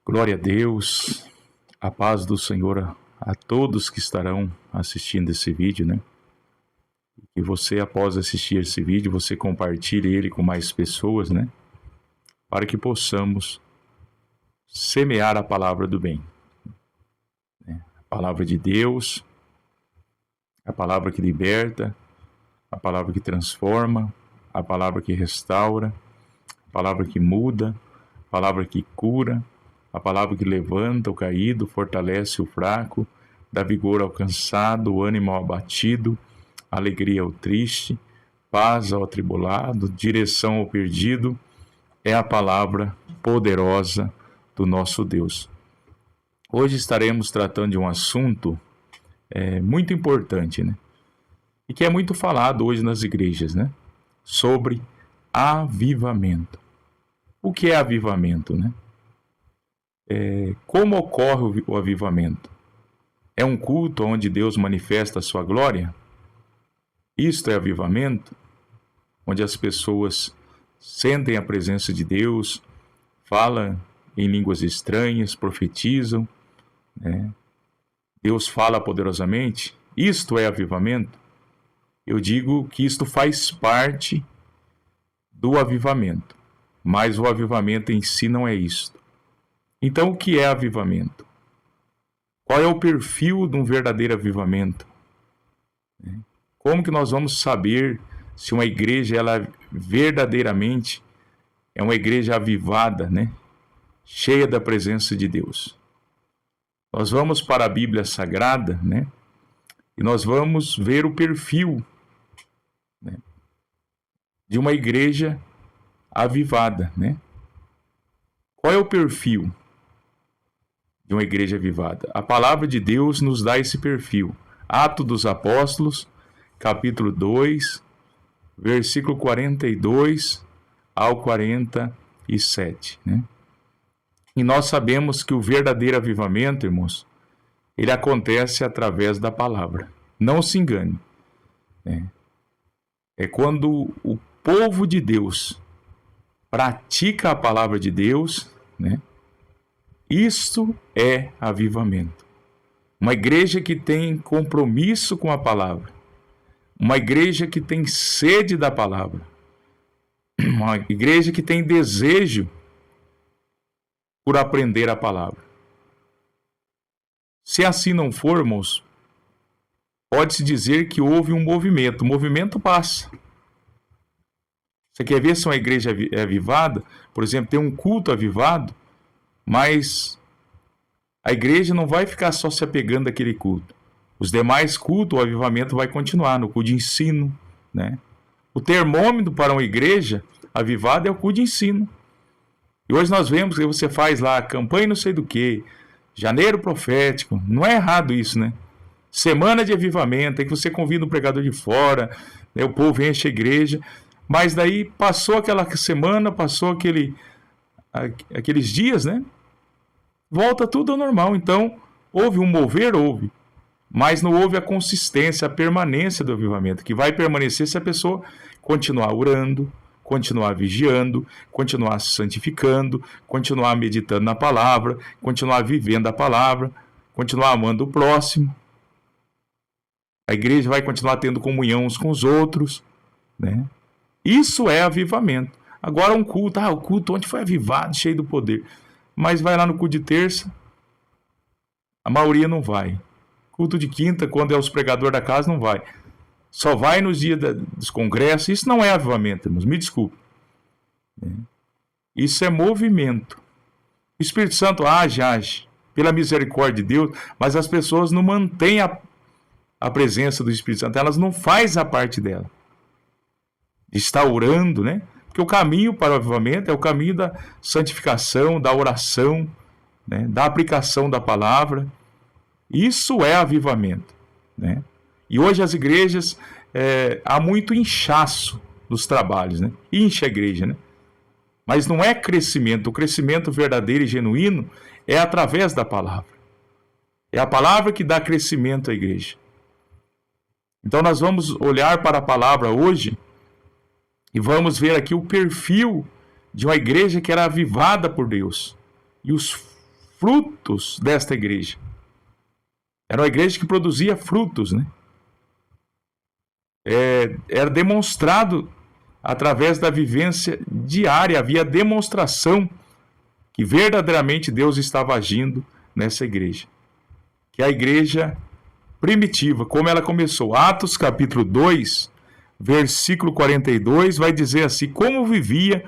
Glória a Deus, a paz do Senhor a todos que estarão assistindo esse vídeo, né? E você, após assistir esse vídeo, você compartilhe ele com mais pessoas, né? Para que possamos semear a palavra do bem, né? A palavra de Deus, a palavra que liberta, a palavra que transforma, a palavra que restaura, a palavra que muda, a palavra que cura, a palavra que levanta o caído, fortalece o fraco, dá vigor ao cansado, o ânimo ao abatido, alegria ao triste, paz ao atribulado, direção ao perdido, é a palavra poderosa do nosso Deus. Hoje estaremos tratando de um assunto muito importante, né? E que é muito falado hoje nas igrejas, né? Sobre avivamento. O que é avivamento, né? Como ocorre o avivamento? É um culto onde Deus manifesta a sua glória? Isto é avivamento? Onde as pessoas sentem a presença de Deus, falam em línguas estranhas, profetizam, né? Deus fala poderosamente? Isto é avivamento? Eu digo que isto faz parte do avivamento, mas o avivamento em si não é isto. Então, o que é avivamento? Qual é o perfil de um verdadeiro avivamento? Como que nós vamos saber se uma igreja ela verdadeiramente é uma igreja avivada, né? Cheia da presença de Deus? Nós vamos para a Bíblia Sagrada, né? E nós vamos ver o perfil, né, de uma igreja avivada, né? Qual é o perfil de uma igreja avivada? A palavra de Deus nos dá esse perfil. Atos dos Apóstolos, capítulo 2, versículo 42 ao 47, né? E nós sabemos que o verdadeiro avivamento, irmãos, ele acontece através da palavra. Não se engane, né? É quando o povo de Deus pratica a palavra de Deus, né? Isto é avivamento. Uma igreja que tem compromisso com a palavra, uma igreja que tem sede da palavra, uma igreja que tem desejo por aprender a palavra. Se assim não for, irmãos, pode-se dizer que houve um movimento. O movimento passa. Você quer ver se uma igreja é avivada? Por exemplo, tem um culto avivado, mas a igreja não vai ficar só se apegando àquele culto. Os demais cultos, o avivamento vai continuar no culto de ensino, né? O termômetro para uma igreja avivada é o culto de ensino. E hoje nós vemos que você faz lá campanha não sei do que, janeiro profético. Não é errado isso, né? Semana de avivamento, em que você convida um pregador de fora, né? O povo enche a igreja. Mas daí passou aquela semana, passou aqueles dias, né? Volta tudo ao normal. Então, houve um mover? Houve. Mas não houve a consistência, a permanência do avivamento, que vai permanecer se a pessoa continuar orando, continuar vigiando, continuar se santificando, continuar meditando na palavra, continuar vivendo a palavra, continuar amando o próximo. A igreja vai continuar tendo comunhão uns com os outros, né? Isso é avivamento. Agora um culto, o culto onde foi avivado, cheio do poder. Mas vai lá no culto de terça, a maioria não vai. Culto de quinta, quando é os pregadores da casa, não vai. Só vai nos dias dos congressos. Isso não é avivamento, irmãos, me desculpe. Isso é movimento. O Espírito Santo age, pela misericórdia de Deus, mas as pessoas não mantêm a presença do Espírito Santo, elas não fazem a parte dela. Está orando, né? Porque o caminho para o avivamento é o caminho da santificação, da oração, né? Da aplicação da palavra. Isso é avivamento, né? E hoje as igrejas, há muito inchaço dos trabalhos, né? Incha a igreja, né? Mas não é crescimento. O crescimento verdadeiro e genuíno é através da palavra. É a palavra que dá crescimento à igreja. Então nós vamos olhar para a palavra hoje e vamos ver aqui o perfil de uma igreja que era avivada por Deus. E os frutos desta igreja. Era uma igreja que produzia frutos, né? Era demonstrado através da vivência diária, havia demonstração que verdadeiramente Deus estava agindo nessa igreja. Que é a igreja primitiva, como ela começou. Atos capítulo 2, versículo 42, vai dizer assim, como vivia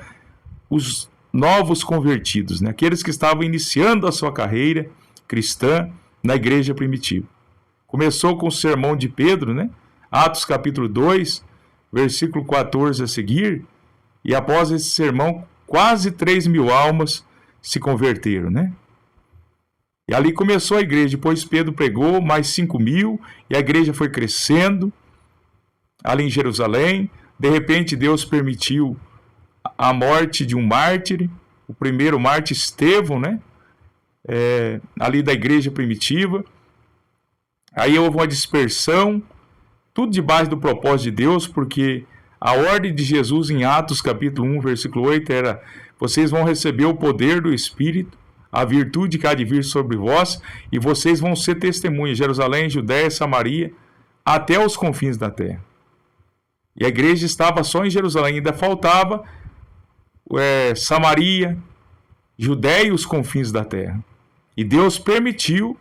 os novos convertidos, né? Aqueles que estavam iniciando a sua carreira cristã na igreja primitiva. Começou com o sermão de Pedro, né? Atos capítulo 2, versículo 14 a seguir, e após esse sermão, quase 3.000 almas se converteram, né? E ali começou a igreja, depois Pedro pregou, mais 5.000, e a igreja foi crescendo, ali em Jerusalém. De repente Deus permitiu a morte de um mártir, o primeiro mártir, Estevão, né? Ali da igreja primitiva. Aí houve uma dispersão, tudo debaixo do propósito de Deus, porque a ordem de Jesus em Atos capítulo 1, versículo 8 era: vocês vão receber o poder do Espírito, a virtude que há de vir sobre vós, e vocês vão ser testemunhas, Jerusalém, Judéia, Samaria, até os confins da terra. E a igreja estava só em Jerusalém, ainda faltava Samaria, Judéia e os confins da terra. E Deus permitiu,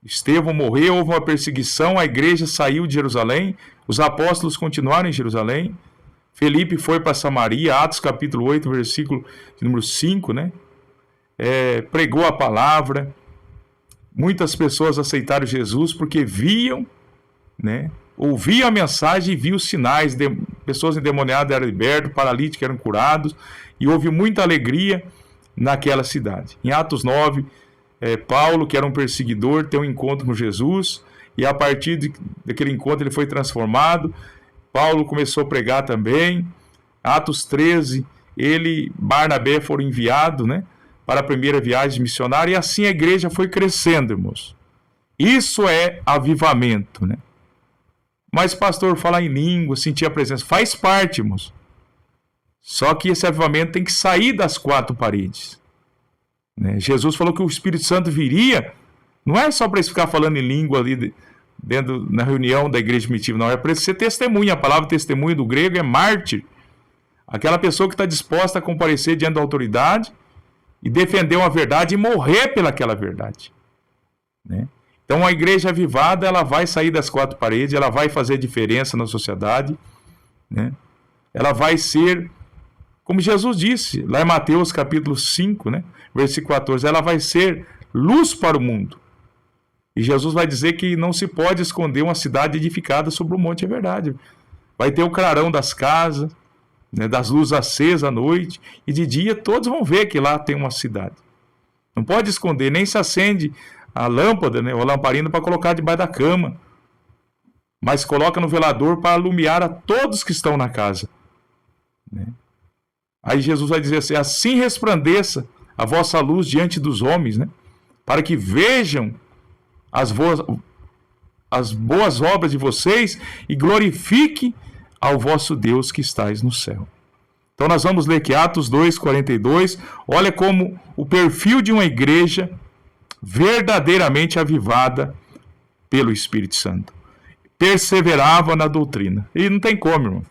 Estevão morreu, houve uma perseguição, a igreja saiu de Jerusalém, os apóstolos continuaram em Jerusalém, Felipe foi para Samaria, Atos capítulo 8, versículo número 5, né? Pregou a palavra, muitas pessoas aceitaram Jesus porque viam, né? Ouviam a mensagem e viam os sinais, pessoas endemoniadas eram libertas, paralíticos eram curados, e houve muita alegria naquela cidade. Em Atos 9, Paulo, que era um perseguidor, tem um encontro com Jesus, e a partir daquele encontro ele foi transformado. Paulo começou a pregar também. Atos 13, Barnabé foram enviados, né, para a primeira viagem missionária, e assim a igreja foi crescendo, irmãos. Isso é avivamento, né? Mas, pastor, falar em língua, sentir a presença, faz parte, irmãos. Só que esse avivamento tem que sair das quatro paredes, né? Jesus falou que o Espírito Santo viria, não é só para ele ficar falando em língua ali na reunião da igreja primitiva, não, é para ele ser testemunha. A palavra testemunha do grego é mártir, aquela pessoa que está disposta a comparecer diante da autoridade e defender uma verdade e morrer pelaquela verdade, né? Então a igreja avivada, ela vai sair das quatro paredes, ela vai fazer diferença na sociedade, né? Ela vai ser, como Jesus disse, lá em Mateus capítulo 5, né, versículo 14, ela vai ser luz para o mundo. E Jesus vai dizer que não se pode esconder uma cidade edificada sobre um monte, é verdade. Vai ter o clarão das casas, né, das luzes acesas à noite, e de dia todos vão ver que lá tem uma cidade. Não pode esconder, nem se acende a lâmpada, né, ou a lamparina para colocar debaixo da cama, mas coloca no velador para alumiar a todos que estão na casa, né? Aí Jesus vai dizer assim: assim resplandeça a vossa luz diante dos homens, né, para que vejam as boas obras de vocês e glorifique ao vosso Deus que estais no céu. Então nós vamos ler aqui Atos 2:42. Olha como o perfil de uma igreja verdadeiramente avivada pelo Espírito Santo. Perseverava na doutrina. E não tem como, irmão.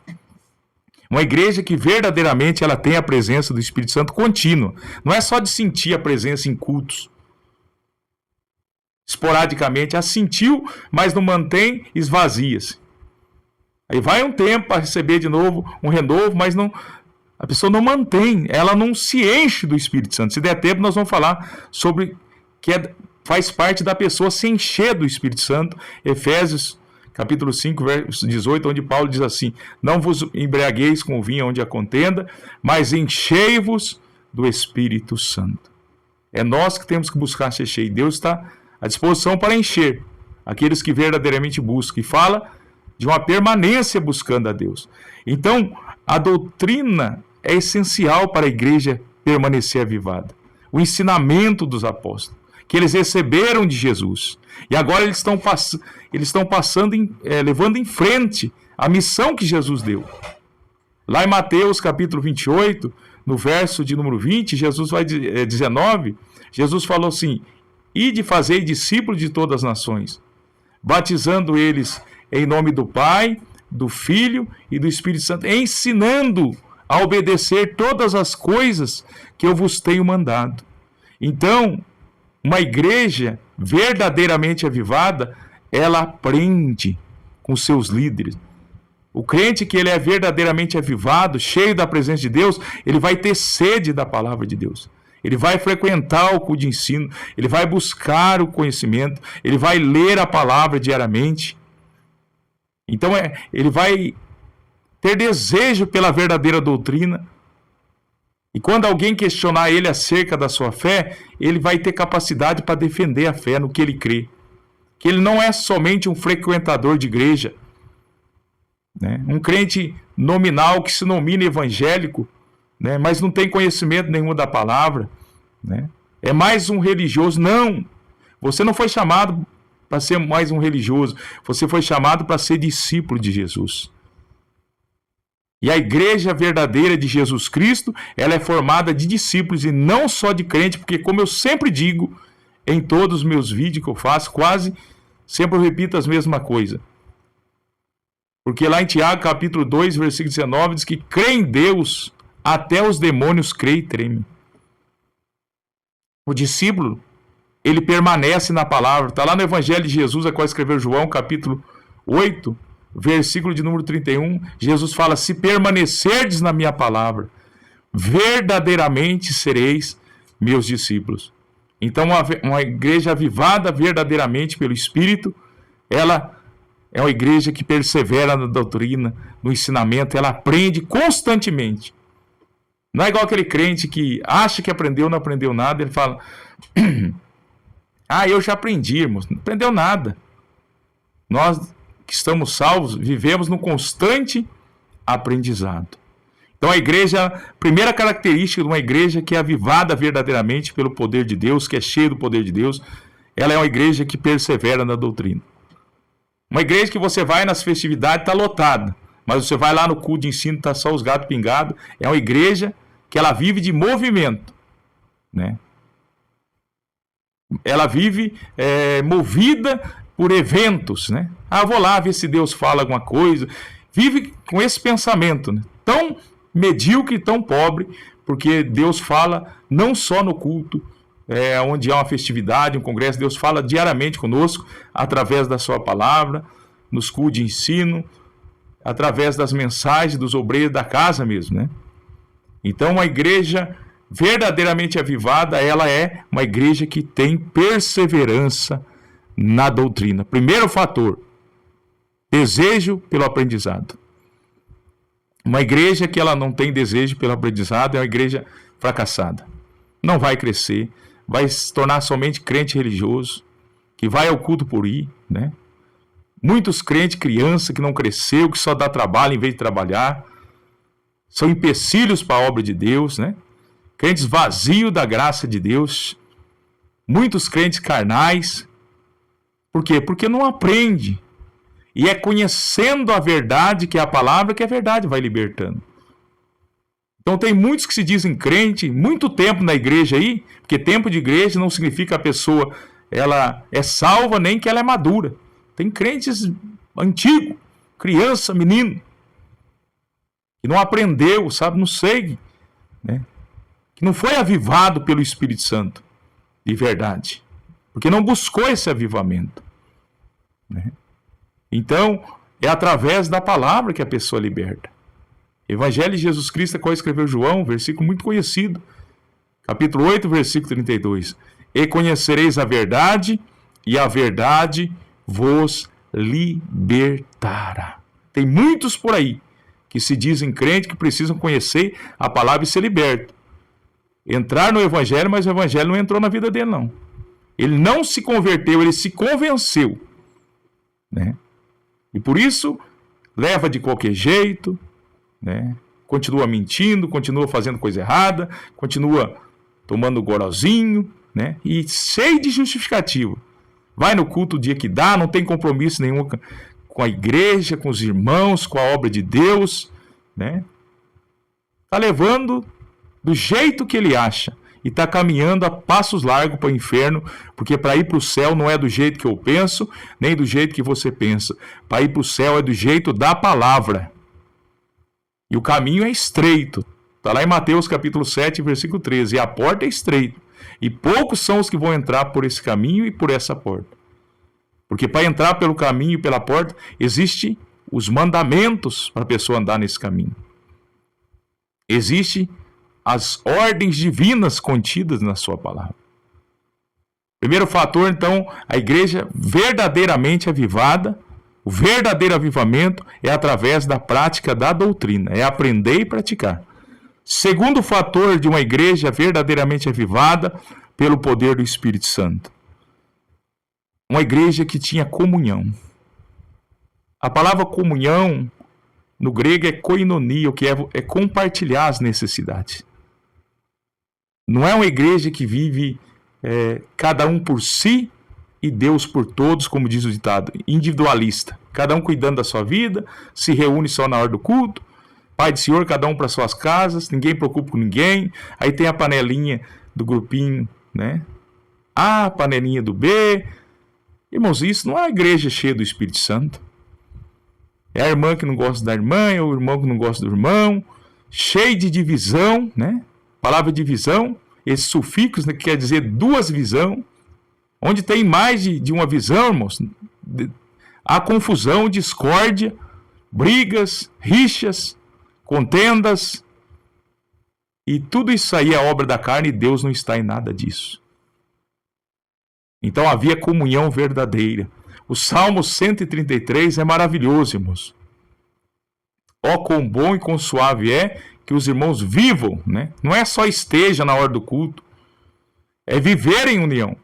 Uma igreja que verdadeiramente ela tem a presença do Espírito Santo contínua. Não é só de sentir a presença em cultos. Esporadicamente, a sentiu, mas não mantém, esvazia-se. Aí vai um tempo para receber de novo um renovo, mas não, a pessoa não mantém, ela não se enche do Espírito Santo. Se der tempo, nós vamos falar sobre que faz parte da pessoa se encher do Espírito Santo. Efésios capítulo 5, verso 18, onde Paulo diz assim: não vos embriagueis com vinho onde há contenda, mas enchei-vos do Espírito Santo. É nós que temos que buscar ser cheios. Deus está à disposição para encher aqueles que verdadeiramente buscam. E fala de uma permanência buscando a Deus. Então, a doutrina é essencial para a igreja permanecer avivada. O ensinamento dos apóstolos, que eles receberam de Jesus. E agora eles estão passando, levando em frente a missão que Jesus deu. Lá em Mateus capítulo 28, no verso de número 20, 19, Jesus falou assim: ide fazer discípulos de todas as nações, batizando eles em nome do Pai, do Filho e do Espírito Santo, ensinando a obedecer todas as coisas que eu vos tenho mandado. Então, uma igreja verdadeiramente avivada, ela aprende com seus líderes. O crente que ele é verdadeiramente avivado, cheio da presença de Deus, ele vai ter sede da palavra de Deus. Ele vai frequentar o culto de ensino, ele vai buscar o conhecimento, ele vai ler a palavra diariamente. Então, ele vai ter desejo pela verdadeira doutrina. E quando alguém questionar ele acerca da sua fé, ele vai ter capacidade para defender a fé no que ele crê. Que ele não é somente um frequentador de igreja, né? Um crente nominal que se nomina evangélico, né? Mas não tem conhecimento nenhum da palavra, né? É mais um religioso. Não! Você não foi chamado para ser mais um religioso. Você foi chamado para ser discípulo de Jesus. E a igreja verdadeira de Jesus Cristo, ela é formada de discípulos e não só de crente, porque como eu sempre digo em todos os meus vídeos que eu faço, quase sempre eu repito as mesmas coisas. Porque lá em Tiago, capítulo 2, versículo 19, diz que crê em Deus, até os demônios creem e tremem. O discípulo, ele permanece na palavra. Está lá no Evangelho de Jesus, a qual escreveu João, capítulo 8, versículo de número 31. Jesus fala: se permanecerdes na minha palavra, verdadeiramente sereis meus discípulos. Então, uma igreja avivada verdadeiramente pelo Espírito, ela é uma igreja que persevera na doutrina, no ensinamento, ela aprende constantemente. Não é igual aquele crente que acha que aprendeu, não aprendeu nada, ele fala: eu já aprendi, irmãos. Não aprendeu nada. Nós que estamos salvos, vivemos num constante aprendizado. Então a igreja, primeira característica de uma igreja que é avivada verdadeiramente pelo poder de Deus, que é cheia do poder de Deus, ela é uma igreja que persevera na doutrina. Uma igreja que você vai nas festividades, está lotada, mas você vai lá no culto de ensino, está só os gatos pingados. É uma igreja que ela vive de movimento, né? Ela vive movida por eventos, né? Vou lá ver se Deus fala alguma coisa. Vive com esse pensamento, né? Tão medíocre, tão pobre, porque Deus fala não só no culto, onde há uma festividade, um congresso. Deus fala diariamente conosco, através da sua palavra, nos cultos de ensino, através das mensagens dos obreiros da casa mesmo, né? Então, uma igreja verdadeiramente avivada, ela é uma igreja que tem perseverança na doutrina. Primeiro fator, desejo pelo aprendizado. Uma igreja que ela não tem desejo pelo aprendizado é uma igreja fracassada. Não vai crescer, vai se tornar somente crente religioso, que vai ao culto por ir, né? Muitos crentes, criança que não cresceu, que só dá trabalho em vez de trabalhar, são empecilhos para a obra de Deus, né? Crentes vazios da graça de Deus, muitos crentes carnais. Por quê? Porque não aprende. E é conhecendo a verdade, que é a palavra, que a verdade vai libertando. Então tem muitos que se dizem crente, muito tempo na igreja aí, porque tempo de igreja não significa que a pessoa ela é salva, nem que ela é madura. Tem crentes antigos, criança, menino, que não aprendeu, sabe, não segue, né? Que não foi avivado pelo Espírito Santo, de verdade, porque não buscou esse avivamento, né? Então, é através da palavra que a pessoa liberta. Evangelho de Jesus Cristo, qual escreveu João, versículo muito conhecido, capítulo 8, versículo 32. E conhecereis a verdade, e a verdade vos libertará. Tem muitos por aí que se dizem crentes, que precisam conhecer a palavra e ser liberto. Entrar no Evangelho, mas o Evangelho não entrou na vida dele, não. Ele não se converteu, ele se convenceu, né? E por isso, leva de qualquer jeito, né? Continua mentindo, continua fazendo coisa errada, continua tomando gorozinho, né? E cheio de justificativa. Vai no culto o dia que dá, não tem compromisso nenhum com a igreja, com os irmãos, com a obra de Deus, né? Está levando do jeito que ele acha, e está caminhando a passos largos para o inferno, porque para ir para o céu não é do jeito que eu penso, nem do jeito que você pensa. Para ir para o céu é do jeito da palavra. E o caminho é estreito. Está lá em Mateus capítulo 7, versículo 13. E a porta é estreita. E poucos são os que vão entrar por esse caminho e por essa porta. Porque para entrar pelo caminho e pela porta, existem os mandamentos para a pessoa andar nesse caminho. Existem as ordens divinas contidas na sua palavra. Primeiro fator, então, a igreja verdadeiramente avivada, o verdadeiro avivamento é através da prática da doutrina, é aprender e praticar. Segundo fator de uma igreja verdadeiramente avivada, pelo poder do Espírito Santo. Uma igreja que tinha comunhão. A palavra comunhão, no grego, é koinonia, o que é compartilhar as necessidades. Não é uma igreja que vive cada um por si e Deus por todos, como diz o ditado, individualista. Cada um cuidando da sua vida, se reúne só na hora do culto, Pai do Senhor, cada um para suas casas, ninguém preocupa com ninguém. Aí tem a panelinha do grupinho, né? A panelinha do B. Irmãos, isso não é uma igreja cheia do Espírito Santo. É a irmã que não gosta da irmã, é o irmão que não gosta do irmão, cheio de divisão, né? Palavra divisão, esse sufixo, né, que quer dizer duas visões. Onde tem mais de uma visão, irmãos, há confusão, discórdia, brigas, rixas, contendas. E tudo isso aí é obra da carne e Deus não está em nada disso. Então havia comunhão verdadeira. O Salmo 133 é maravilhoso, irmãos. Ó, quão bom e quão suave é que os irmãos vivam, né? Não é só esteja na hora do culto, é viver em união.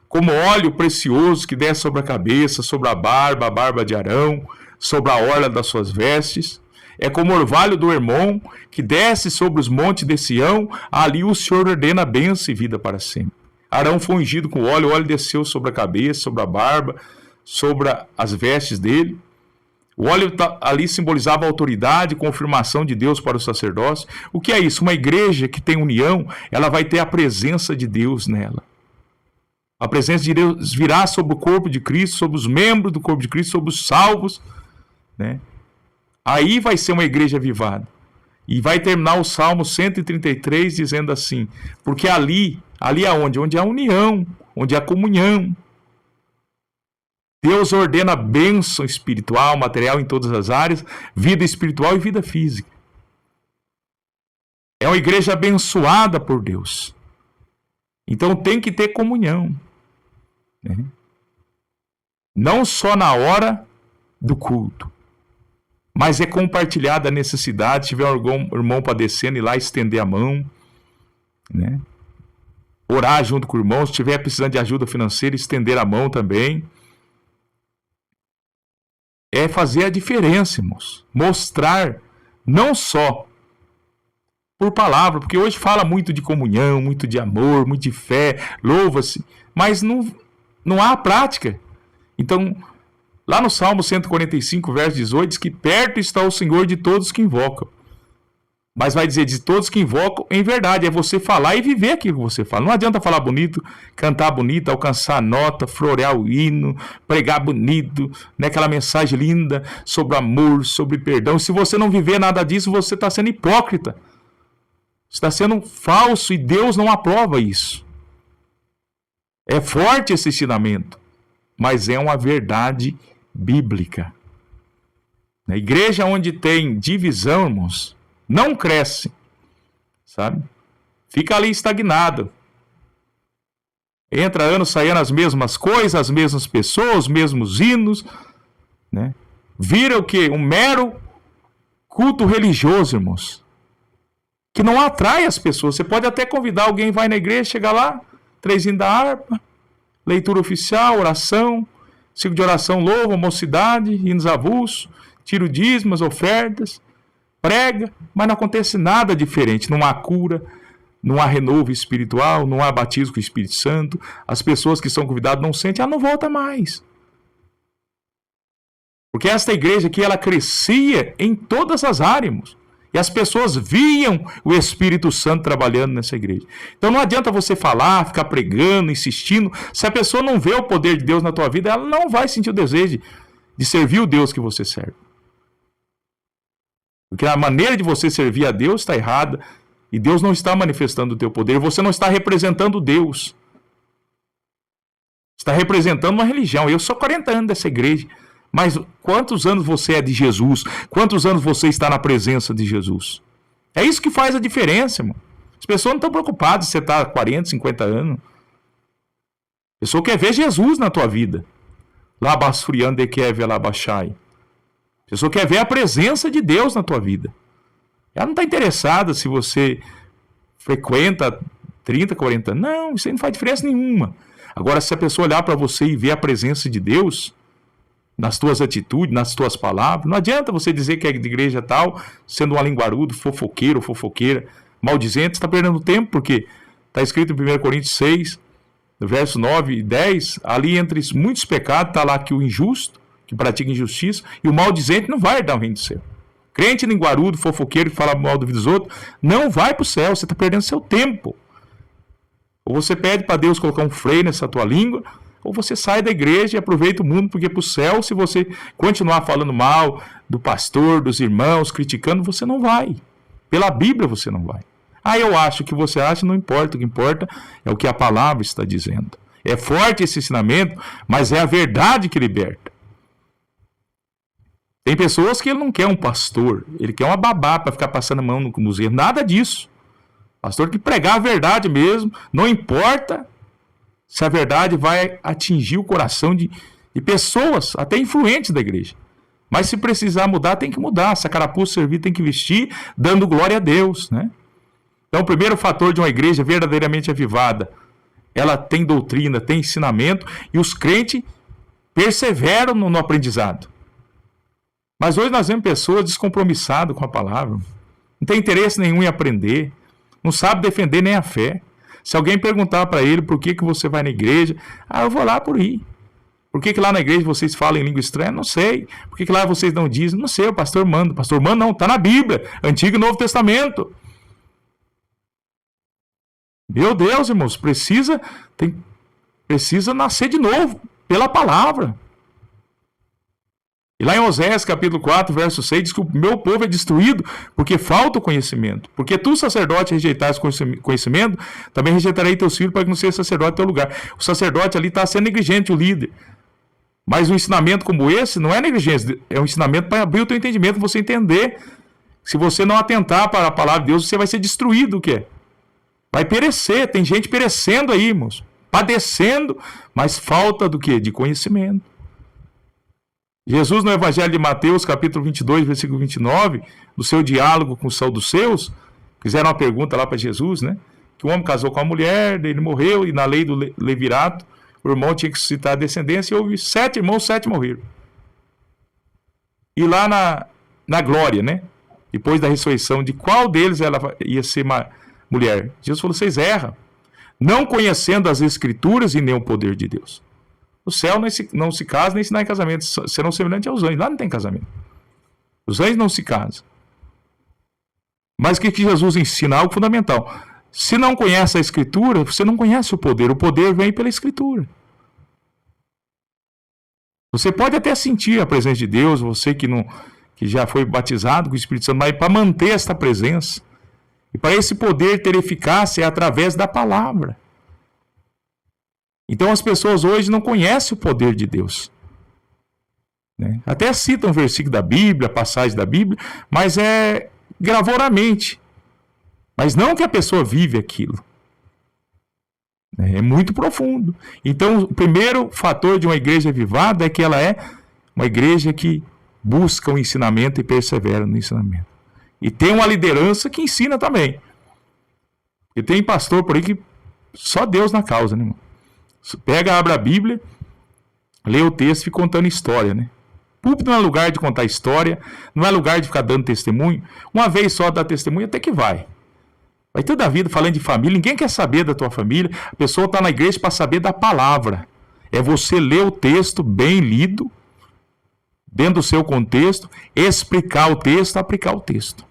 Como óleo precioso que desce sobre a cabeça, sobre a barba de Arão, sobre a orla das suas vestes. É como o orvalho do Hermon, que desce sobre os montes de Sião, ali o Senhor ordena a bênção e vida para sempre. Arão foi ungido com óleo, o óleo desceu sobre a cabeça, sobre a barba, sobre as vestes dele. O óleo ali simbolizava a autoridade, confirmação de Deus para o sacerdócio. O que é isso? Uma igreja que tem união, ela vai ter a presença de Deus nela. A presença de Deus virá sobre o corpo de Cristo, sobre os membros do corpo de Cristo, sobre os salvos, né? Aí vai ser uma igreja avivada. E vai terminar o Salmo 133 dizendo assim, porque ali aonde? Onde há união, onde há comunhão. Deus ordena bênção espiritual, material em todas as áreas, vida espiritual e vida física. É uma igreja abençoada por Deus. Então tem que ter comunhão, né? Não só na hora do culto, mas é compartilhada a necessidade. Se tiver algum irmão padecendo, ir lá estender a mão, né? Orar junto com o irmão. Se tiver precisando de ajuda financeira, estender a mão também. É fazer a diferença, irmãos. Mostrar, não só por palavra, porque hoje fala muito de comunhão, muito de amor, muito de fé, louva-se, mas não há prática. Então, lá no Salmo 145, verso 18, diz que perto está o Senhor de todos que invocam. Mas vai dizer de todos que invocam em verdade. É você falar e viver aquilo que você fala. Não adianta falar bonito, cantar bonito, alcançar a nota, florear o hino, pregar bonito, né? Aquela mensagem linda sobre amor, sobre perdão. Se você não viver nada disso, você está sendo hipócrita. Está sendo falso e Deus não aprova isso. É forte esse ensinamento, mas é uma verdade bíblica. Na igreja onde tem divisão, irmãos, não cresce, sabe? Fica ali estagnado. Entra ano, sai ano as mesmas coisas, as mesmas pessoas, os mesmos hinos, né? Vira o quê? Um mero culto religioso, irmãos, que não atrai as pessoas. Você pode até convidar alguém, vai na igreja, chega lá, 3 hinos da harpa, leitura oficial, oração, ciclo de oração, louva, mocidade, hinos avulsos, tira o dízimos, ofertas, prega, mas não acontece nada diferente. Não há cura, não há renovo espiritual, não há batismo com o Espírito Santo. As pessoas que são convidadas não sentem, não volta mais. Porque esta igreja aqui, ela crescia em todas as áreas. E as pessoas viam o Espírito Santo trabalhando nessa igreja. Então não adianta você falar, ficar pregando, insistindo. Se a pessoa não vê o poder de Deus na tua vida, ela não vai sentir o desejo de servir o Deus que você serve. Porque a maneira de você servir a Deus está errada. E Deus não está manifestando o teu poder. Você não está representando Deus. Está representando uma religião. Eu sou 40 anos dessa igreja. Mas quantos anos você é de Jesus? Quantos anos você está na presença de Jesus? É isso que faz a diferença, irmão. As pessoas não estão preocupadas se você está há 40, 50 anos. A pessoa quer ver Jesus na tua vida. Labasfuriande de Kiev Labashai. A pessoa quer ver a presença de Deus na tua vida. Ela não está interessada se você frequenta 30, 40 anos. Não, isso aí não faz diferença nenhuma. Agora, se a pessoa olhar para você e ver a presença de Deus nas tuas atitudes, nas tuas palavras, não adianta você dizer que é de igreja tal, sendo um linguarudo, fofoqueiro ou fofoqueira, maldizente, você está perdendo tempo, porque está escrito em 1 Coríntios 6, no verso 9 e 10, ali entre muitos pecados, está lá que o injusto, que pratica injustiça, e o maldizente não vai herdar o reino do céu. Crente linguarudo, fofoqueiro, que fala mal dos outros, não vai para o céu, você está perdendo seu tempo. Ou você pede para Deus colocar um freio nessa tua língua, ou você sai da igreja e aproveita o mundo, porque para o céu, se você continuar falando mal do pastor, dos irmãos, criticando, você não vai. Pela Bíblia você não vai. Ah, eu acho, o que você acha não importa, o que importa é o que a palavra está dizendo. É forte esse ensinamento, mas é a verdade que liberta. Tem pessoas que ele não quer um pastor, ele quer uma babá para ficar passando a mão nos erros, nada disso. Pastor que pregar a verdade mesmo, não importa se a verdade vai atingir o coração de pessoas, até influentes da igreja. Mas se precisar mudar, tem que mudar. Se a carapuça servir, tem que vestir, dando glória a Deus, né? Então, o primeiro fator de uma igreja verdadeiramente avivada, ela tem doutrina, tem ensinamento, e os crentes perseveram no aprendizado. Mas hoje nós vemos pessoas descompromissadas com a palavra, não tem interesse nenhum em aprender, não sabe defender nem a fé. Se alguém perguntar para ele por que você vai na igreja, eu vou lá por ir. Por que lá na igreja vocês falam em língua estranha? Não sei. Por que lá vocês não dizem? Não sei, o pastor manda. O pastor manda não, está na Bíblia, Antigo e Novo Testamento. Meu Deus, irmãos, precisa nascer de novo pela palavra. E lá em Oséias capítulo 4, verso 6, diz que o meu povo é destruído porque falta o conhecimento. Porque tu, sacerdote, rejeitais conhecimento, também rejeitarei teus filhos para que não seja sacerdote em teu lugar. O sacerdote ali está sendo negligente, o líder. Mas um ensinamento como esse não é negligência, é um ensinamento para abrir o teu entendimento, você entender. Se você não atentar para a palavra de Deus, você vai ser destruído, o quê? Vai perecer, tem gente perecendo aí, irmãos. Padecendo, mas falta do quê? De conhecimento. Jesus, no Evangelho de Mateus, capítulo 22, versículo 29, no seu diálogo com os saduceus, fizeram uma pergunta lá para Jesus, né? Que o homem casou com a mulher, ele morreu, e na lei do levirato, o irmão tinha que suscitar a descendência, e houve 7 irmãos, 7 morreram. E lá na glória, né? Depois da ressurreição, de qual deles ela ia ser mulher? Jesus falou, vocês erram, não conhecendo as Escrituras e nem o poder de Deus. O céu não se casa nem se dá em casamento, serão semelhantes aos anjos. Lá não tem casamento. Os anjos não se casam. Mas o que Jesus ensina? Algo fundamental. Se não conhece a Escritura, você não conhece o poder. O poder vem pela Escritura. Você pode até sentir a presença de Deus, você que já foi batizado com o Espírito Santo, mas para manter esta presença, e para esse poder ter eficácia, é através da palavra. Então as pessoas hoje não conhecem o poder de Deus, né? Até citam um versículo da Bíblia, passagem da Bíblia, mas gravou na mente. Mas não que a pessoa vive aquilo. É muito profundo. Então o primeiro fator de uma igreja avivada é que ela é uma igreja que busca o ensinamento e persevera no ensinamento. E tem uma liderança que ensina também. E tem pastor por aí que só Deus na causa, né, irmão? Pega, abre a Bíblia, lê o texto e fica contando história, né? Púlpito não é lugar de contar história, não é lugar de ficar dando testemunho. Uma vez só dar testemunho até que vai. Vai toda a vida falando de família, ninguém quer saber da tua família. A pessoa está na igreja para saber da palavra. É você ler o texto bem lido, dentro do seu contexto, explicar o texto, aplicar o texto.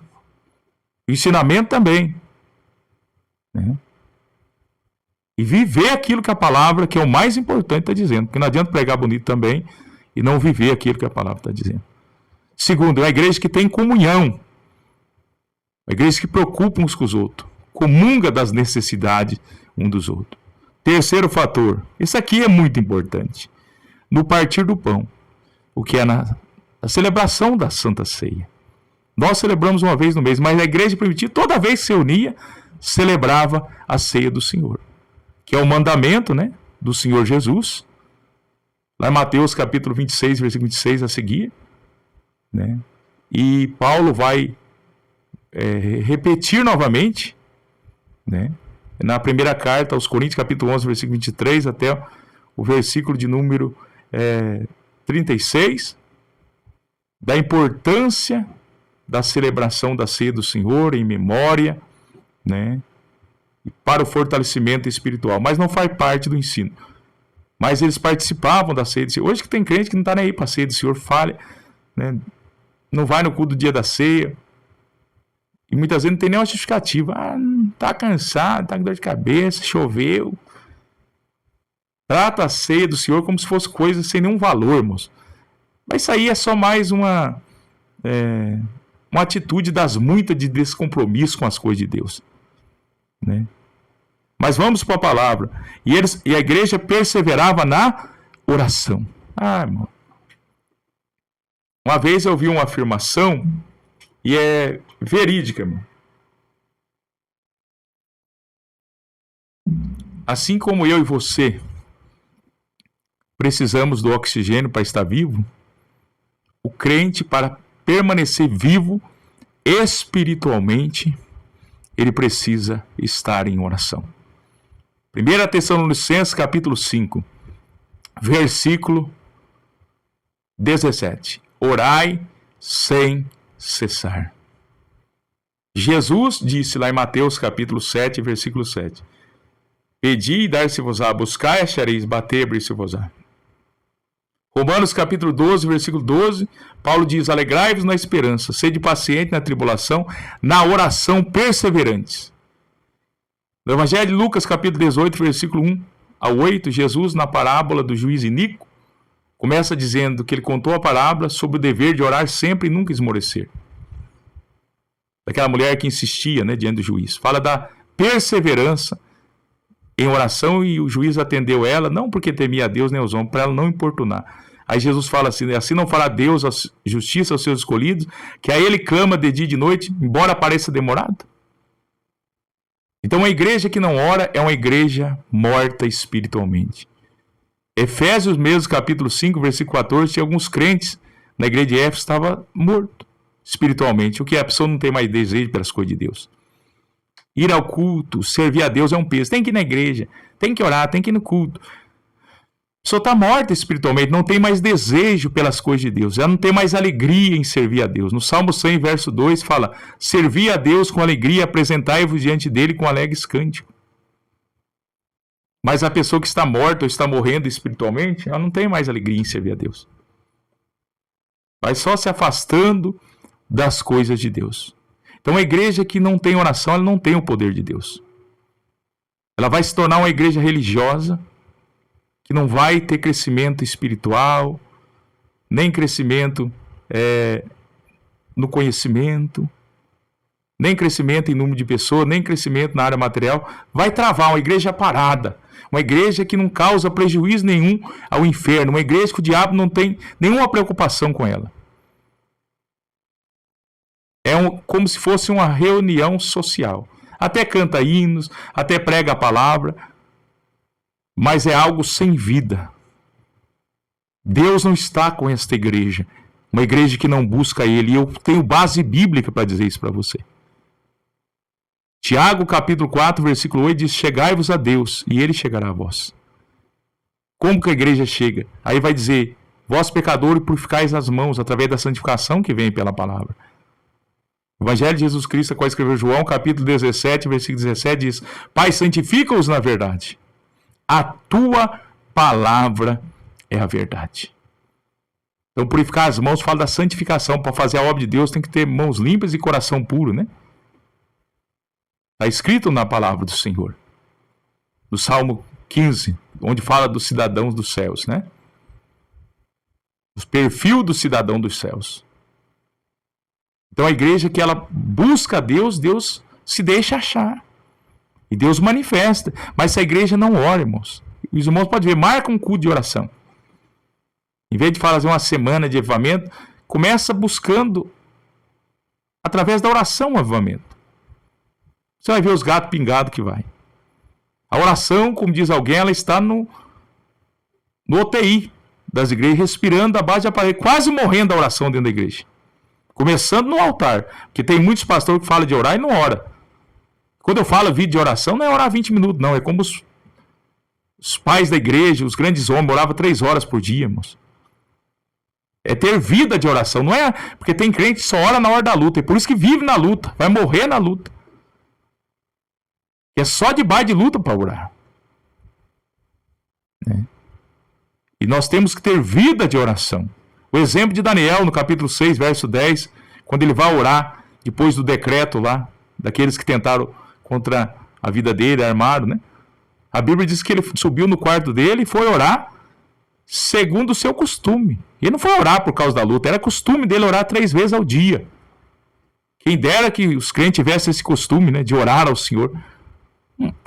O ensinamento também. Né? E viver aquilo que a palavra, que é o mais importante, está dizendo. Porque não adianta pregar bonito também e não viver aquilo que a palavra está dizendo. Segundo, é uma igreja que tem comunhão. Uma igreja que preocupa uns com os outros. Comunga das necessidades um dos outros. Terceiro fator. Isso aqui é muito importante. No partir do pão. O que é na celebração da Santa Ceia. Nós celebramos uma vez no mês, mas a igreja primitiva, toda vez que se unia, celebrava a ceia do Senhor. Que é o mandamento, né, do Senhor Jesus. Lá em Mateus capítulo 26, versículo 26 a seguir. Né? E Paulo vai repetir novamente, né? Na primeira carta aos Coríntios, capítulo 11, versículo 23 até o versículo de número 36, da importância da celebração da ceia do Senhor em memória, né? Para o fortalecimento espiritual, mas não faz parte do ensino. Mas eles participavam da ceia do Senhor. Hoje que tem crente que não está nem aí para a ceia do Senhor, falha, né? Não vai no culto do dia da ceia. E muitas vezes não tem nenhuma justificativa. Tá cansado, tá com dor de cabeça, choveu. Trata a ceia do Senhor como se fosse coisa sem nenhum valor, moço. Mas isso aí é só mais uma atitude das muitas de descompromisso com as coisas de Deus. Né? Mas vamos para a palavra. E a igreja perseverava na oração. Irmão. Uma vez eu vi uma afirmação, e é verídica, irmão. Assim como eu e você precisamos do oxigênio para estar vivo, o crente, para permanecer vivo espiritualmente, ele precisa estar em oração. 1 Tessalonicenses capítulo 5, versículo 17. Orai sem cessar. Jesus disse lá em Mateus capítulo 7, versículo 7. Pedi e dar-se-vos-á, buscai e achareis, bater e abrir-se-vos-á. Romanos capítulo 12, versículo 12, Paulo diz, alegrai-vos na esperança, sede paciente na tribulação, na oração perseverantes. No Evangelho de Lucas capítulo 18, versículo 1 a 8, Jesus, na parábola do juiz iníquo, começa dizendo que ele contou a parábola sobre o dever de orar sempre e nunca esmorecer. Daquela mulher que insistia, né, diante do juiz. Fala da perseverança em oração, e o juiz atendeu ela, não porque temia a Deus nem aos homens, para ela não importunar. Aí Jesus fala assim não fará Deus a justiça aos seus escolhidos, que a ele clama de dia e de noite, embora pareça demorado? Então uma igreja que não ora é uma igreja morta espiritualmente. Efésios mesmo, capítulo 5, versículo 14, tinha alguns crentes na igreja de Éfeso estava morto espiritualmente, o que a pessoa não tem mais desejo pelas coisas de Deus. Ir ao culto, servir a Deus é um peso. Tem que ir na igreja, tem que orar, tem que ir no culto. A pessoa está morta espiritualmente, não tem mais desejo pelas coisas de Deus. Ela não tem mais alegria em servir a Deus. No Salmo 100, verso 2, fala, servi a Deus com alegria, apresentai-vos diante dele com alegres cânticos. Mas a pessoa que está morta ou está morrendo espiritualmente, ela não tem mais alegria em servir a Deus. Vai só se afastando das coisas de Deus. Então a igreja que não tem oração, ela não tem o poder de Deus. Ela vai se tornar uma igreja religiosa, que não vai ter crescimento espiritual, nem crescimento no conhecimento, nem crescimento em número de pessoas, nem crescimento na área material. Vai travar uma igreja parada, uma igreja que não causa prejuízo nenhum ao inferno, uma igreja que o diabo não tem nenhuma preocupação com ela. Como se fosse uma reunião social. Até canta hinos, até prega a palavra, mas é algo sem vida. Deus não está com esta igreja, uma igreja que não busca Ele. E eu tenho base bíblica para dizer isso para você. Tiago capítulo 4, versículo 8 diz, chegai-vos a Deus e Ele chegará a vós. Como que a igreja chega? Aí vai dizer, vós pecadores purificais as mãos através da santificação que vem pela palavra. O Evangelho de Jesus Cristo, qual escreveu João, capítulo 17, versículo 17, diz, Pai, santifica-os na verdade. A tua palavra é a verdade. Então, purificar as mãos fala da santificação. Para fazer a obra de Deus tem que ter mãos limpas e coração puro, né? Está escrito na palavra do Senhor. No Salmo 15, onde fala dos cidadãos dos céus, né? O perfil do cidadão dos céus. Então a igreja que ela busca a Deus, Deus se deixa achar. E Deus manifesta. Mas se a igreja não ora, irmãos, os irmãos podem ver, marca um culto de oração. Em vez de fazer uma semana de avivamento, começa buscando, através da oração, o avivamento. Você vai ver os gatos pingados que vai. A oração, como diz alguém, ela está no UTI das igrejas, respirando à base de aparelho, quase morrendo a oração dentro da igreja. Começando no altar. Porque tem muitos pastores que falam de orar e não ora. Quando eu falo vídeo de oração, não é orar 20 minutos, não. É como os pais da igreja, os grandes homens, oravam 3 horas por dia, irmãos. É ter vida de oração. Não é porque tem crente que só ora na hora da luta. É por isso que vive na luta. Vai morrer na luta. É só debaixo de luta para orar. E nós temos que ter vida de oração. O exemplo de Daniel, no capítulo 6, verso 10, quando ele vai orar, depois do decreto lá, daqueles que tentaram contra a vida dele, armaram, né? A Bíblia diz que ele subiu no quarto dele e foi orar segundo o seu costume. Ele não foi orar por causa da luta, era costume dele orar 3 vezes ao dia. Quem dera que os crentes tivessem esse costume, né, de orar ao Senhor.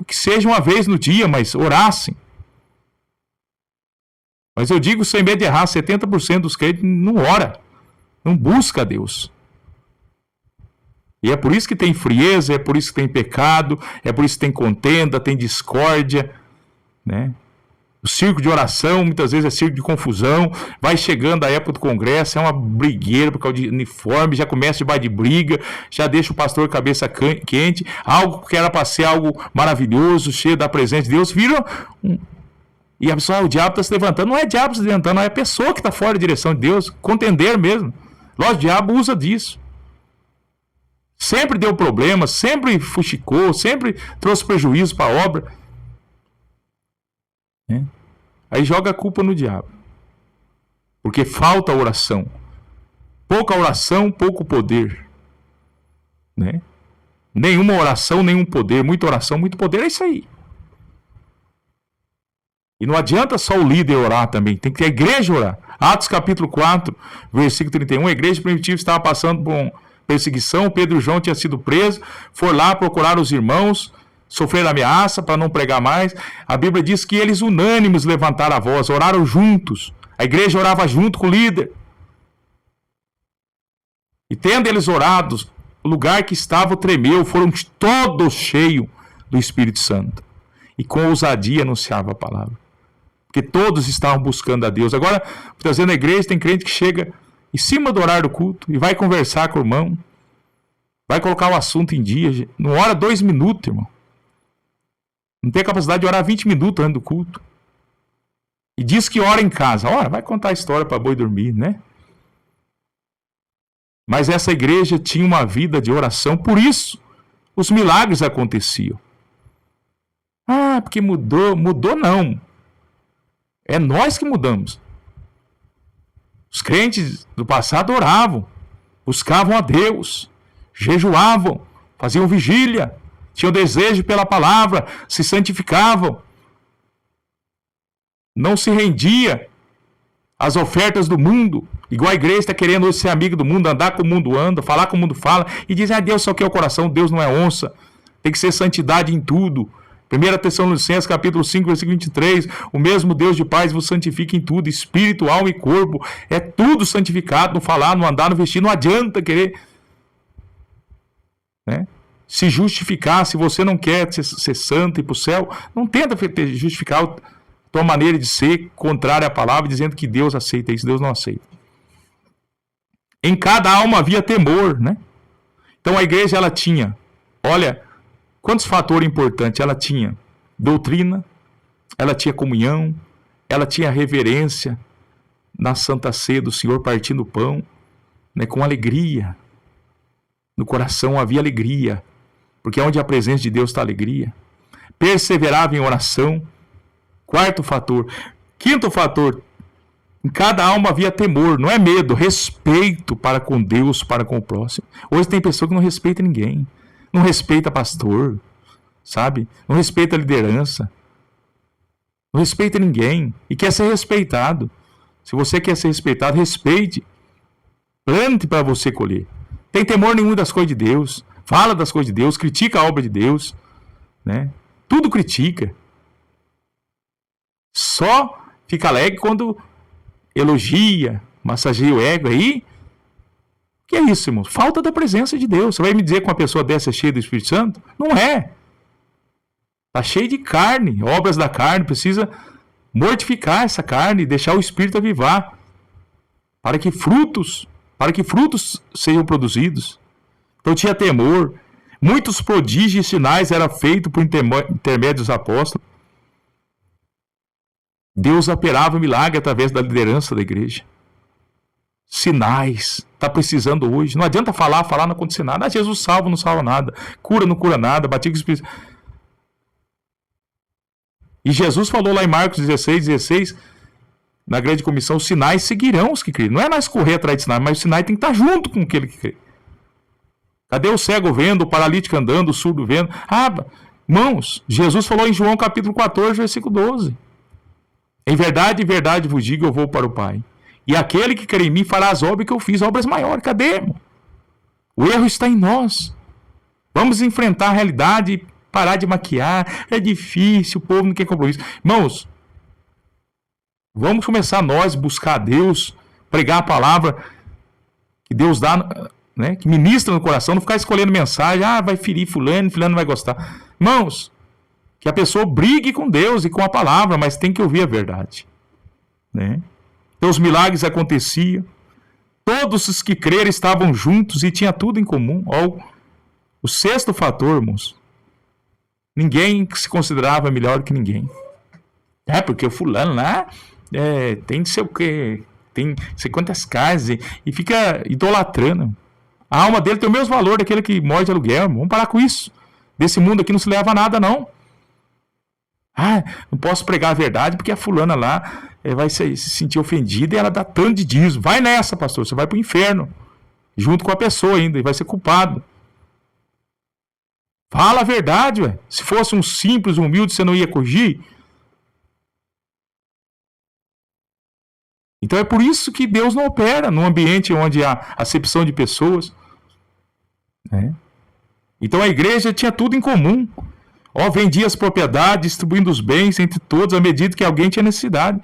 Que seja uma vez no dia, mas orassem. Mas eu digo, sem medo de errar, 70% dos crentes não ora, não busca a Deus. E é por isso que tem frieza, é por isso que tem pecado, é por isso que tem contenda, tem discórdia, né? O circo de oração, muitas vezes é circo de confusão, vai chegando a época do congresso, é uma brigueira por causa de uniforme, já começa debaixo de briga, já deixa o pastor cabeça quente, algo que era para ser algo maravilhoso, cheio da presença de Deus, vira E a pessoa, o diabo está se levantando. Não é diabo se levantando, não é a pessoa que está fora da direção de Deus, contender mesmo. Lógico, o diabo usa disso. Sempre deu problema, sempre fuxicou, sempre trouxe prejuízo para a obra. Aí joga a culpa no diabo. Porque falta oração. Pouca oração, pouco poder. Né? Nenhuma oração, nenhum poder. Muita oração, muito poder. É isso aí. E não adianta só o líder orar também. Tem que ter a igreja orar. Atos capítulo 4, versículo 31. A igreja primitiva estava passando por uma perseguição. Pedro e João tinham sido presos. Foram lá procurar os irmãos. Sofreram ameaça para não pregar mais. A Bíblia diz que eles unânimes levantaram a voz. Oraram juntos. A igreja orava junto com o líder. E tendo eles orado, o lugar que estava tremeu. Foram todos cheios do Espírito Santo. E com ousadia anunciava a palavra. Porque todos estavam buscando a Deus. Agora, trazendo a igreja, tem crente que chega em cima do horário do culto e vai conversar com o irmão. Vai colocar o assunto em dia. Não ora 2 minutos, irmão. Não tem capacidade de orar 20 minutos antes do culto. E diz que ora em casa. Ora, vai contar a história para boi dormir, né? Mas essa igreja tinha uma vida de oração. Por isso, os milagres aconteciam. Ah, porque mudou. Mudou não. É nós que mudamos. Os crentes do passado oravam, buscavam a Deus, jejuavam, faziam vigília, tinham desejo pela palavra, se santificavam. Não se rendia às ofertas do mundo, igual a igreja está querendo hoje ser amigo do mundo, andar como o mundo anda, falar como o mundo fala, e diz, Deus só quer o coração, Deus não é onça, tem que ser santidade em tudo. 1 Tessalonicenses, capítulo 5, versículo 23, o mesmo Deus de paz vos santifica em tudo, espírito, alma e corpo, é tudo santificado, no falar, no andar, no vestir, não adianta querer se justificar. Se você não quer ser santo e ir para o céu, não tenta justificar a tua maneira de ser contrária à palavra, dizendo que Deus aceita isso, Deus não aceita. Em cada alma havia temor, né? Então a igreja, ela tinha, olha, quantos fatores importantes? Ela tinha doutrina, ela tinha comunhão, ela tinha reverência na Santa Ceia do Senhor, partindo o pão, né, com alegria. No coração havia alegria, porque onde a presença de Deus está alegria. Perseverava em oração. 4º fator. 5º fator, em cada alma havia temor, não é medo, respeito para com Deus, para com o próximo. Hoje tem pessoa que não respeita ninguém. não respeita pastor, sabe? Não respeita a liderança, não respeita ninguém e quer ser respeitado. Se você quer ser respeitado, respeite. Plante para você colher. Tem temor nenhum das coisas de Deus. Fala das coisas de Deus, critica a obra de Deus, né? Tudo critica. Só fica alegre quando elogia, massageia o ego aí. Que é isso, irmão? Falta da presença de Deus. Você vai me dizer que uma pessoa dessa é cheia do Espírito Santo? Não é. Está cheio de carne, obras da carne. Precisa mortificar essa carne e deixar o Espírito avivar. Para que frutos sejam produzidos. Então tinha temor. Muitos prodígios e sinais eram feitos por intermédio dos apóstolos. Deus operava milagre através da liderança da igreja. Sinais. Está precisando hoje. Não adianta falar não acontece nada. Ah, Jesus salva, não salva nada. Cura, não cura nada. Batia com o Espírito. E Jesus falou lá em Marcos 16, na grande comissão, os sinais seguirão os que crêem. Não é nós correr atrás de sinais, mas o sinai tem que estar junto com aquele que crê. Cadê o cego vendo, o paralítico andando, o surdo vendo? Ah, irmãos, Jesus falou em João capítulo 14, versículo 12. Em verdade, vos digo, eu vou para o Pai. E aquele que crê em mim fará as obras que eu fiz, obras maiores. Cadê, irmão? O erro está em nós. Vamos enfrentar a realidade e parar de maquiar. É difícil, o povo não quer compromisso. Irmãos, vamos começar nós buscar a Deus, pregar a palavra que Deus dá, né, que ministra no coração, não ficar escolhendo mensagem, vai ferir fulano não vai gostar. Irmãos, que a pessoa brigue com Deus e com a palavra, mas tem que ouvir a verdade, né? Então os milagres aconteciam, todos os que creram estavam juntos e tinha tudo em comum. O sexto fator, irmãos, ninguém se considerava melhor que ninguém. Porque o fulano lá tem não sei o que, tem não sei quantas casas e fica idolatrando. A alma dele tem o mesmo valor daquele que mora de aluguel, irmão. Vamos parar com isso. Desse mundo aqui não se leva a nada, não. Não posso pregar a verdade porque a fulana lá vai se sentir ofendida e ela dá tanto de dízimo. Vai nessa, pastor, você vai para o inferno. Junto com a pessoa ainda, e vai ser culpado. Fala a verdade, ué. Se fosse um simples, humilde, você não ia corrigir? Então é por isso que Deus não opera num ambiente onde há acepção de pessoas. Então a igreja tinha tudo em comum. Vendia as propriedades, distribuindo os bens entre todos à medida que alguém tinha necessidade.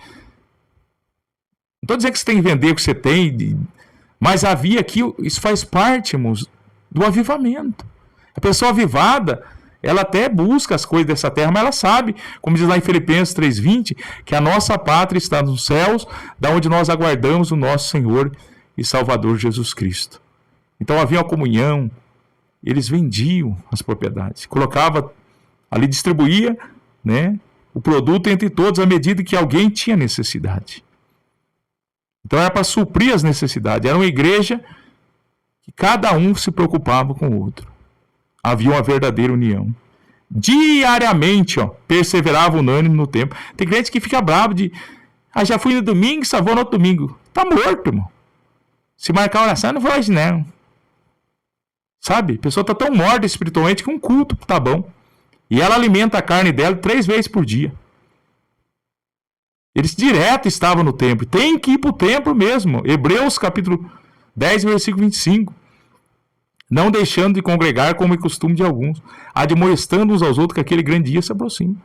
Não estou dizendo que você tem que vender o que você tem, mas havia aqui, isso faz parte, irmãos, do avivamento. A pessoa avivada, ela até busca as coisas dessa terra, mas ela sabe, como diz lá em Filipenses 3:20, que a nossa pátria está nos céus, da onde nós aguardamos o nosso Senhor e Salvador Jesus Cristo. Então havia uma comunhão, eles vendiam as propriedades, colocava ali, distribuía, né, o produto entre todos à medida que alguém tinha necessidade. Então era para suprir as necessidades. Era uma igreja que cada um se preocupava com o outro. Havia uma verdadeira união. Diariamente, perseverava unânime no tempo. Tem gente que fica bravo de... já fui no domingo, só vou no outro domingo. Tá morto, irmão. Se marcar a oração, não vou hoje, não. Sabe? A pessoa tá tão morta espiritualmente que um culto tá bom. E ela alimenta a carne dela 3 vezes por dia. Eles direto estavam no templo. Tem que ir para o templo mesmo. Hebreus capítulo 10, versículo 25. Não deixando de congregar como é costume de alguns, admoestando uns aos outros que aquele grande dia se aproxima.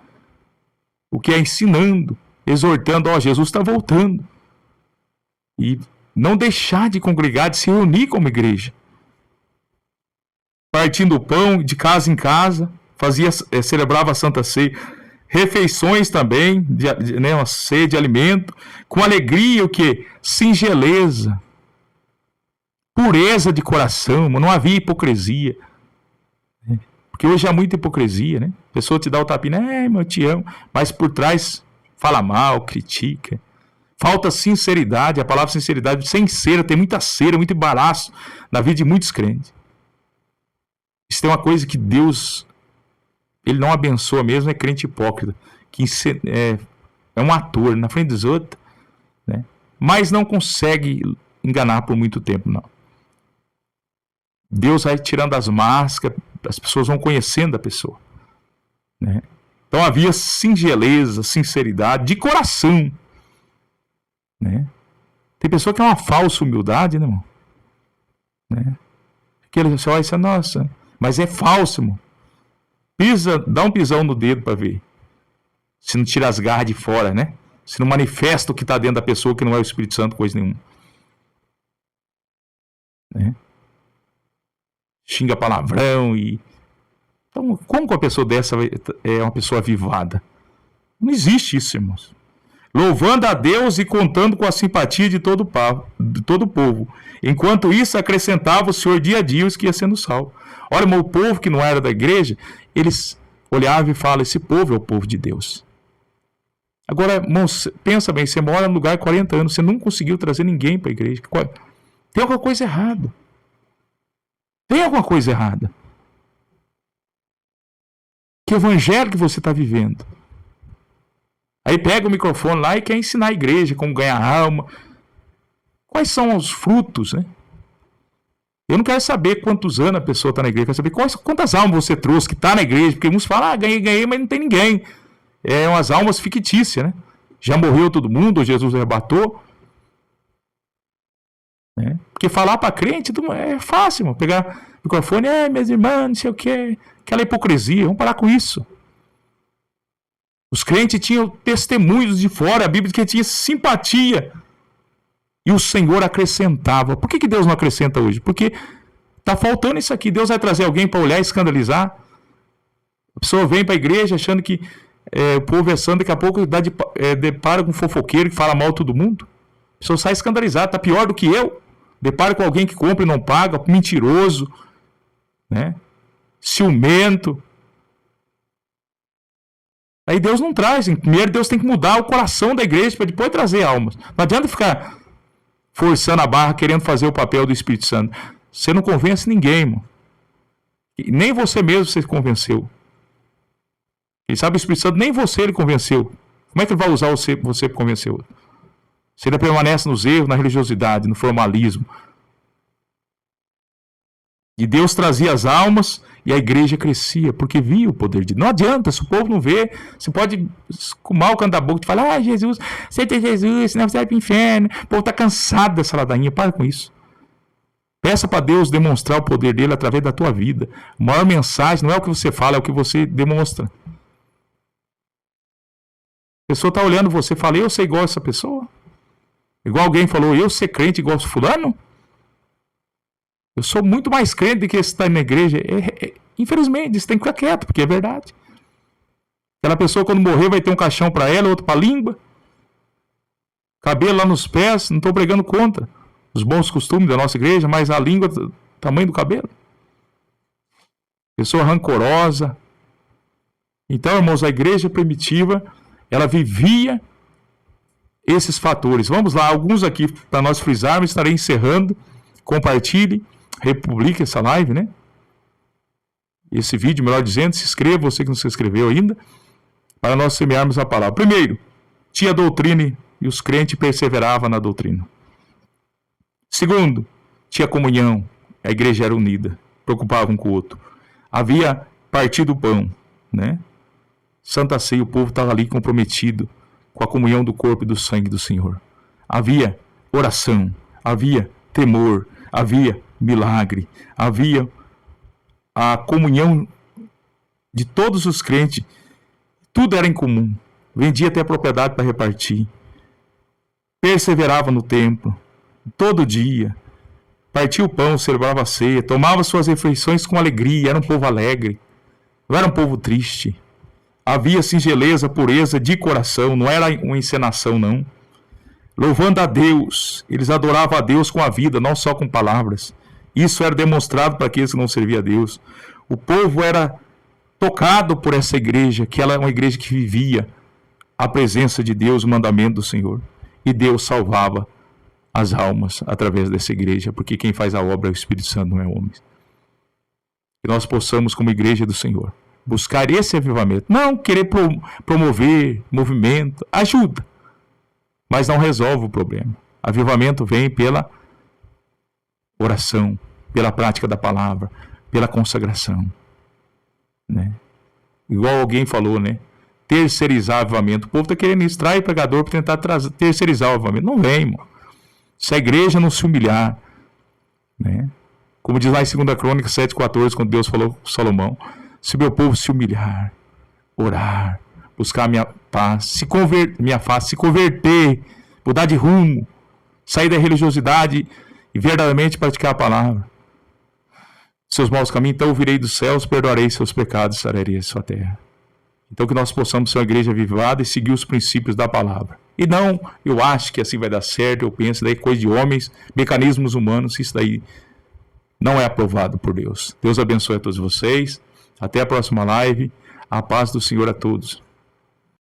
O que é ensinando, exortando, Jesus está voltando. E não deixar de congregar, de se reunir como igreja. Partindo o pão de casa em casa, celebrava a Santa Ceia. Refeições também, uma ceia de alimento, com alegria, o que? Singeleza, pureza de coração, não havia hipocrisia. Porque hoje há muita hipocrisia, né? A pessoa te dá o tapinha, eu te amo, mas por trás fala mal, critica. Falta sinceridade, a palavra sinceridade, sem cera, tem muita cera, muito embaraço na vida de muitos crentes. Isso é uma coisa que Deus... Ele não abençoa mesmo, é crente hipócrita, que é um ator na frente dos outros, né? Mas não consegue enganar por muito tempo, não. Deus vai tirando as máscaras, as pessoas vão conhecendo a pessoa, né? Então havia singeleza, sinceridade, de coração, né? Tem pessoa que é uma falsa humildade, né, irmão? Né? Aquele você olha e diz, nossa, mas é falso, irmão. Pisa, dá um pisão no dedo para ver. Se não tira as garras de fora, né? Se não manifesta o que está dentro da pessoa, que não é o Espírito Santo, coisa nenhuma. Né? Xinga palavrão e... Então, como que uma pessoa dessa é uma pessoa avivada? Não existe isso, irmãos. Louvando a Deus e contando com a simpatia de todo o povo. Enquanto isso, acrescentava o Senhor dia a dia os que ia sendo salvo. Olha, irmão, o povo que não era da igreja, eles olhavam e falavam, esse povo é o povo de Deus. Agora, irmãos, pensa bem, você mora num lugar há 40 anos, você não conseguiu trazer ninguém para a igreja. Tem alguma coisa errada. Tem alguma coisa errada. Que evangelho que você está vivendo? Aí pega o microfone lá e quer ensinar a igreja como ganhar alma. Quais são os frutos, né? Eu não quero saber quantos anos a pessoa está na igreja. Eu quero saber quantas almas você trouxe que está na igreja. Porque uns falam, ganhei, mas não tem ninguém. É umas almas fictícias, né? Já morreu todo mundo, Jesus arrebatou. Né? Porque falar para crente é fácil, mano. Pegar o microfone, minhas irmãs, não sei o que. Aquela hipocrisia, vamos parar com isso. Os crentes tinham testemunhos de fora, a Bíblia diz que tinha simpatia. E o Senhor acrescentava. Por que Deus não acrescenta hoje? Porque está faltando isso aqui. Deus vai trazer alguém para olhar e escandalizar. A pessoa vem para a igreja achando que o povo é santo, daqui a pouco depara com um fofoqueiro que fala mal de todo mundo. A pessoa sai escandalizada, está pior do que eu. Depara com alguém que compra e não paga, mentiroso, né? Ciumento. Aí Deus não traz. Primeiro Deus tem que mudar o coração da igreja para depois trazer almas. Não adianta ficar forçando a barra, querendo fazer o papel do Espírito Santo. Você não convence ninguém, irmão. E nem você mesmo você convenceu. Quem sabe o Espírito Santo nem você ele convenceu. Como é que ele vai usar você para convencer outro? Você ainda permanece nos erros, na religiosidade, no formalismo. E Deus trazia as almas e a igreja crescia, porque via o poder de Deus. Não adianta, se o povo não vê, você pode mal cantar a boca e falar, Jesus, aceita Jesus, senão você vai para o inferno. O povo está cansado dessa ladainha, para com isso. Peça para Deus demonstrar o poder dele através da tua vida. A maior mensagem não é o que você fala, é o que você demonstra. A pessoa está olhando você e fala, eu ser igual a essa pessoa? Igual alguém falou, eu ser crente igual a fulano? Eu sou muito mais crente do que esse que está na igreja. Infelizmente, você tem que ficar quieto, porque é verdade. Aquela pessoa, quando morrer, vai ter um caixão para ela, outro para a língua. Cabelo lá nos pés, não estou pregando contra os bons costumes da nossa igreja, mas a língua, tamanho do cabelo. Pessoa rancorosa. Então, irmãos, a igreja primitiva, ela vivia esses fatores. Vamos lá, alguns aqui para nós frisarmos, estarei encerrando. Compartilhe. Republique essa live, né? Esse vídeo, melhor dizendo, se inscreva, você que não se inscreveu ainda, para nós semearmos a palavra. Primeiro, tinha doutrina e os crentes perseveravam na doutrina. Segundo, tinha comunhão, a igreja era unida, preocupava um com o outro. Havia partido o pão, né? Santa Ceia, o povo estava ali comprometido com a comunhão do corpo e do sangue do Senhor. Havia oração, havia temor, havia milagre, havia a comunhão de todos os crentes, tudo era em comum, vendia até propriedade para repartir, perseverava no templo, todo dia, partia o pão, celebrava a ceia, tomava suas refeições com alegria, era um povo alegre, não era um povo triste, havia singeleza, pureza de coração, não era uma encenação não, louvando a Deus, eles adoravam a Deus com a vida, não só com palavras. Isso era demonstrado para aqueles que não serviam a Deus. O povo era tocado por essa igreja, que ela é uma igreja que vivia a presença de Deus, o mandamento do Senhor. E Deus salvava as almas através dessa igreja, porque quem faz a obra é o Espírito Santo, não é homem. Que nós possamos, como igreja do Senhor, buscar esse avivamento. Não querer promover movimento, ajuda, mas não resolve o problema. Avivamento vem pela oração, pela prática da palavra, pela consagração. né? Igual alguém falou, né? Terceirizar avivamento. O povo está querendo extrair pregador para tentar terceirizar o avivamento. Não vem, irmão. Se a igreja não se humilhar, né? Como diz lá em 2 Crônicas 7,14, quando Deus falou com Salomão, se meu povo se humilhar, orar, buscar a minha paz, se converter, mudar de rumo, sair da religiosidade e verdadeiramente praticar a palavra, seus maus caminhos, então eu virei dos céus, perdoarei seus pecados, sararei a sua terra. Então que nós possamos ser uma igreja avivada e seguir os princípios da palavra. E não, eu acho que assim vai dar certo, eu penso, daí coisa de homens, mecanismos humanos, isso daí não é aprovado por Deus. Deus abençoe a todos vocês. Até a próxima live. A paz do Senhor a todos.